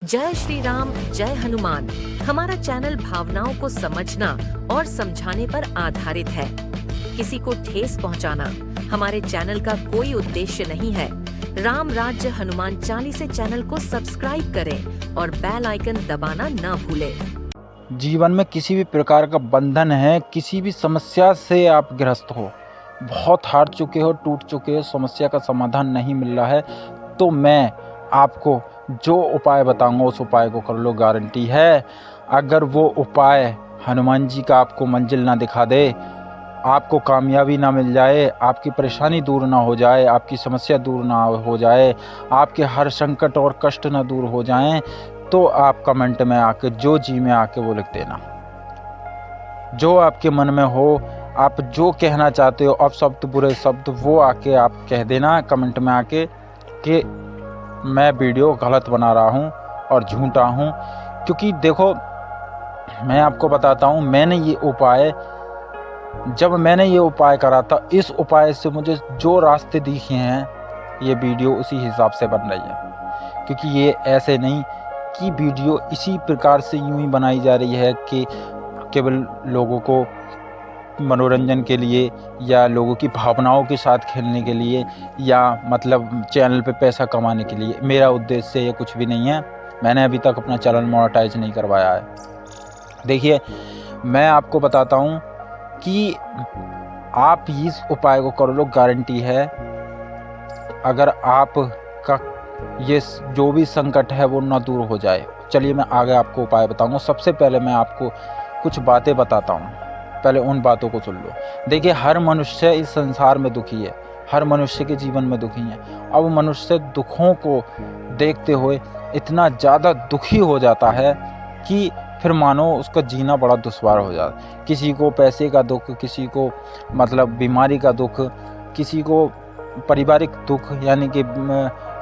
जय श्री राम, जय हनुमान। हमारा चैनल भावनाओं को समझना और समझाने पर आधारित है। किसी को ठेस पहुंचाना हमारे चैनल का कोई उद्देश्य नहीं है। राम राज्य हनुमान चालीसा चैनल को सब्सक्राइब करें और बेल आइकन दबाना ना भूलें। जीवन में किसी भी प्रकार का बंधन है, किसी भी समस्या से आप ग्रस्त हो, बहुत हार चुके हो, टूट चुके हो, समस्या का समाधान नहीं मिल रहा है, तो मैं आपको जो उपाय बताऊंगा उस उपाय को कर लो। गारंटी है, अगर वो उपाय हनुमान जी का आपको मंजिल ना दिखा दे, आपको कामयाबी ना मिल जाए, आपकी परेशानी दूर ना हो जाए, आपकी समस्या दूर ना हो जाए, आपके हर संकट और कष्ट ना दूर हो जाएं, तो आप कमेंट में आके जो जी में आके वो लिख देना। जो आपके मन में हो, आप जो कहना चाहते हो, अपशब्द बुरे शब्द, वो आके आप कह देना कमेंट में आके कि मैं वीडियो गलत बना रहा हूँ और झूठा हूँ। क्योंकि देखो, मैं आपको बताता हूँ, जब मैंने ये उपाय करा था, इस उपाय से मुझे जो रास्ते दिखे हैं, ये वीडियो उसी हिसाब से बन रही है। क्योंकि ये ऐसे नहीं कि वीडियो इसी प्रकार से यूं ही बनाई जा रही है कि केवल लोगों को मनोरंजन के लिए या लोगों की भावनाओं के साथ खेलने के लिए या मतलब चैनल पे पैसा कमाने के लिए। मेरा उद्देश्य ये कुछ भी नहीं है। मैंने अभी तक अपना चैनल मोनेटाइज नहीं करवाया है। देखिए, मैं आपको बताता हूँ कि आप इस उपाय को कर लो, गारंटी है, अगर आपका ये जो भी संकट है वो ना दूर हो जाए। चलिए मैं आगे आपको उपाय बताऊंगा। सबसे पहले मैं आपको कुछ बातें बताता हूँ, पहले उन बातों को सुन लो। देखिए, हर मनुष्य इस संसार में दुखी है, हर मनुष्य के जीवन में दुखी है। अब मनुष्य दुखों को देखते हुए इतना ज़्यादा दुखी हो जाता है कि फिर मानो उसका जीना बड़ा दुश्वार हो जाता है। किसी को पैसे का दुख, किसी को मतलब बीमारी का दुख, किसी को पारिवारिक दुख, यानी कि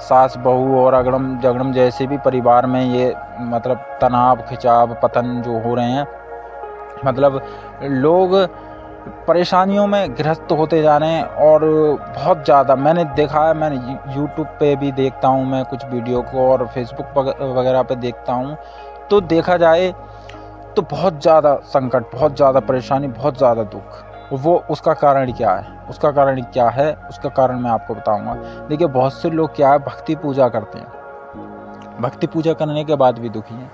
सास बहू और अगड़म जगड़म जैसे भी परिवार में ये मतलब तनाव, खिंचाव, पतन जो हो रहे हैं, मतलब लोग परेशानियों में ग्रस्त होते जा रहे हैं। और बहुत ज़्यादा मैंने देखा है, मैंने यूट्यूब पे भी देखता हूँ मैं कुछ वीडियो को, और फेसबुक वगैरह पे देखता हूँ, तो देखा जाए तो बहुत ज़्यादा संकट, बहुत ज़्यादा परेशानी, बहुत ज़्यादा दुख। वो उसका कारण क्या है, उसका कारण मैं आपको बताऊंगा। देखिए, बहुत से लोग क्या है, भक्ति पूजा करते हैं, भक्ति पूजा करने के बाद भी दुखी हैं।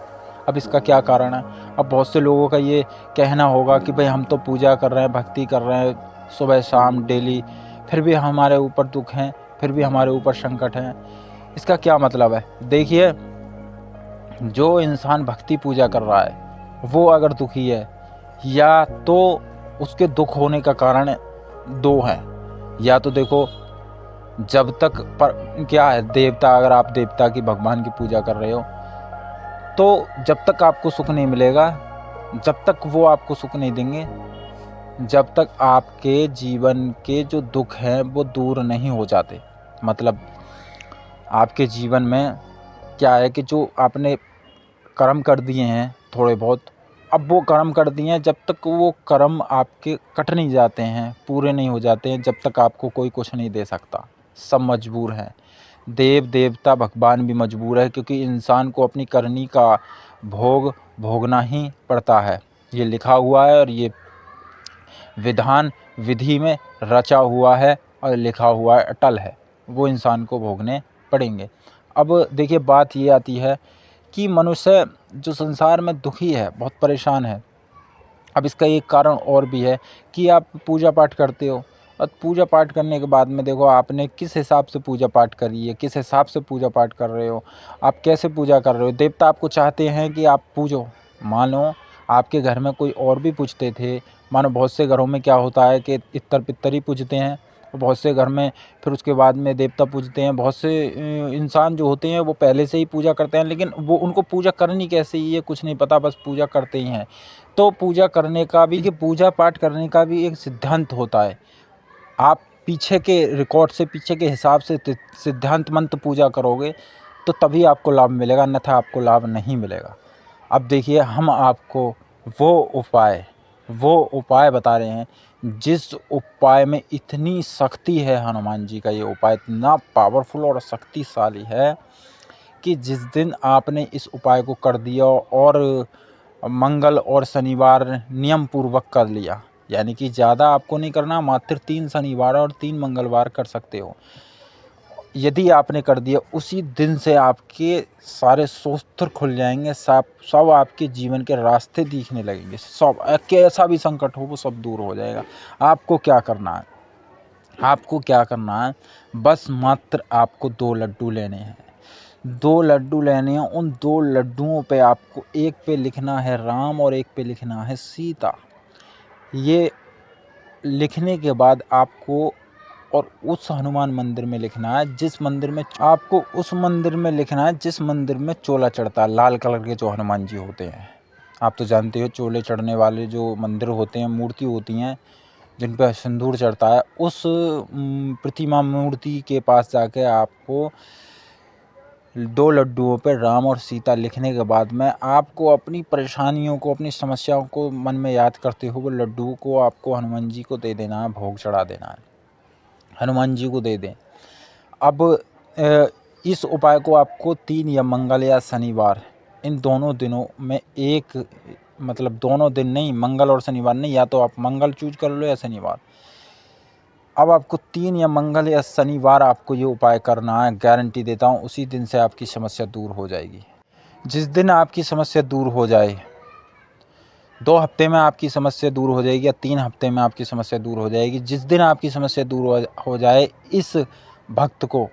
अब इसका क्या कारण है? अब बहुत से लोगों का ये कहना होगा कि भाई हम तो पूजा कर रहे हैं, भक्ति कर रहे हैं सुबह शाम डेली, फिर भी हमारे ऊपर दुख हैं, फिर भी हमारे ऊपर संकट हैं। इसका क्या मतलब है? देखिए, जो इंसान भक्ति पूजा कर रहा है वो अगर दुखी है, या तो उसके दुख होने का कारण दो हैं। या तो देखो, जब तक क्या है, देवता, अगर आप देवता की, भगवान की पूजा कर रहे हो, तो जब तक आपको सुख नहीं मिलेगा, जब तक वो आपको सुख नहीं देंगे, जब तक आपके जीवन के जो दुख हैं वो दूर नहीं हो जाते। मतलब आपके जीवन में क्या है कि जो आपने कर्म कर दिए हैं थोड़े बहुत, अब वो कर्म कर दिए हैं, जब तक वो कर्म आपके कट नहीं जाते हैं, पूरे नहीं हो जाते हैं, जब तक आपको कोई कुछ नहीं दे सकता। सब मजबूर हैं, देव देवता भगवान भी मजबूर है, क्योंकि इंसान को अपनी करनी का भोग भोगना ही पड़ता है। ये लिखा हुआ है और ये विधान विधि में रचा हुआ है और लिखा हुआ है, अटल है, वो इंसान को भोगने पड़ेंगे। अब देखिए, बात ये आती है कि मनुष्य जो संसार में दुखी है, बहुत परेशान है। अब इसका एक कारण और भी है कि आप पूजा पाठ करते हो, और पूजा पाठ करने के बाद में देखो आपने किस हिसाब से पूजा पाठ करी है, किस हिसाब से पूजा पाठ कर रहे हो, आप कैसे पूजा कर रहे हो। देवता आपको चाहते हैं कि आप पूजो। मान लो आपके घर में कोई और भी पूजते थे, मानो बहुत से घरों में क्या होता है कि इत्तर पित्तर ही पूजते हैं, और बहुत से घर में फिर उसके बाद में देवता पूजते हैं। बहुत से इंसान जो होते हैं वो पहले से ही पूजा करते हैं, लेकिन वो उनको पूजा करनी कैसे ये कुछ नहीं पता, बस पूजा करते ही हैं। तो पूजा करने का भी, कि पूजा पाठ करने का भी एक सिद्धांत होता है। आप पीछे के रिकॉर्ड से, पीछे के हिसाब से सिद्धांत मंत्र पूजा करोगे तो तभी आपको लाभ मिलेगा, अन्यथा आपको लाभ नहीं मिलेगा। अब देखिए, हम आपको वो उपाय बता रहे हैं, जिस उपाय में इतनी शक्ति है। हनुमान जी का ये उपाय इतना पावरफुल और शक्तिशाली है कि जिस दिन आपने इस उपाय को कर दिया और मंगल और शनिवार नियम पूर्वक कर लिया, यानी कि ज़्यादा आपको नहीं करना, मात्र 3 शनिवार और 3 मंगलवार कर सकते हो। यदि आपने कर दिया, उसी दिन से आपके सारे शस्त्र खुल जाएंगे, सब आपके जीवन के रास्ते दिखने लगेंगे, सब कैसा भी संकट हो वो सब दूर हो जाएगा। आपको क्या करना है, आपको क्या करना है, बस मात्र आपको 2 लड्डू लेने हैं। 2 लड्डू लेने हैं। उन 2 लड्डुओं पे आपको एक पे लिखना है राम और एक पे लिखना है सीता। ये लिखने के बाद आपको और उस हनुमान मंदिर में लिखना है जिस मंदिर में आपको उस मंदिर में लिखना है जिस मंदिर में चोला चढ़ता है, लाल कलर के जो हनुमान जी होते हैं। आप तो जानते हो चोले चढ़ने वाले जो मंदिर होते हैं, मूर्ति होती हैं जिन पर सिंदूर चढ़ता है, उस प्रतिमा मूर्ति के पास जाके आपको 2 लड्डुओं पे राम और सीता लिखने के बाद में आपको अपनी परेशानियों को, अपनी समस्याओं को मन में याद करते हुए लड्डू को आपको हनुमान जी को दे देना है, भोग चढ़ा देना है, हनुमान जी को दे दें। अब इस उपाय को आपको 3 या मंगल या शनिवार, इन दोनों दिनों में एक, मतलब दोनों दिन नहीं, मंगल और शनिवार नहीं, या तो आप मंगल चूज कर लो या शनिवार। अब आपको 3 या मंगल या शनिवार आपको ये उपाय करना है, गारंटी देता हूँ उसी दिन से आपकी समस्या दूर हो जाएगी। जिस दिन आपकी समस्या दूर हो जाए, 2 हफ्ते में आपकी समस्या दूर हो जाएगी या 3 हफ्ते में आपकी समस्या दूर हो जाएगी। जिस दिन आपकी समस्या दूर हो जाए, इस भक्त को,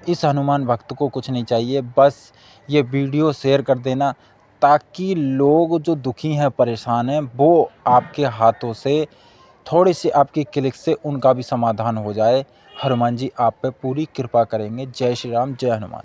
इस हनुमान भक्त को कुछ नहीं चाहिए, बस ये वीडियो शेयर कर देना ताकि लोग जो दुखी हैं, परेशान हैं, वो आपके हाथों से, थोड़ी सी आपकी क्लिक से उनका भी समाधान हो जाए। हनुमान जी आप पे पूरी कृपा करेंगे। जय श्री राम, जय हनुमान।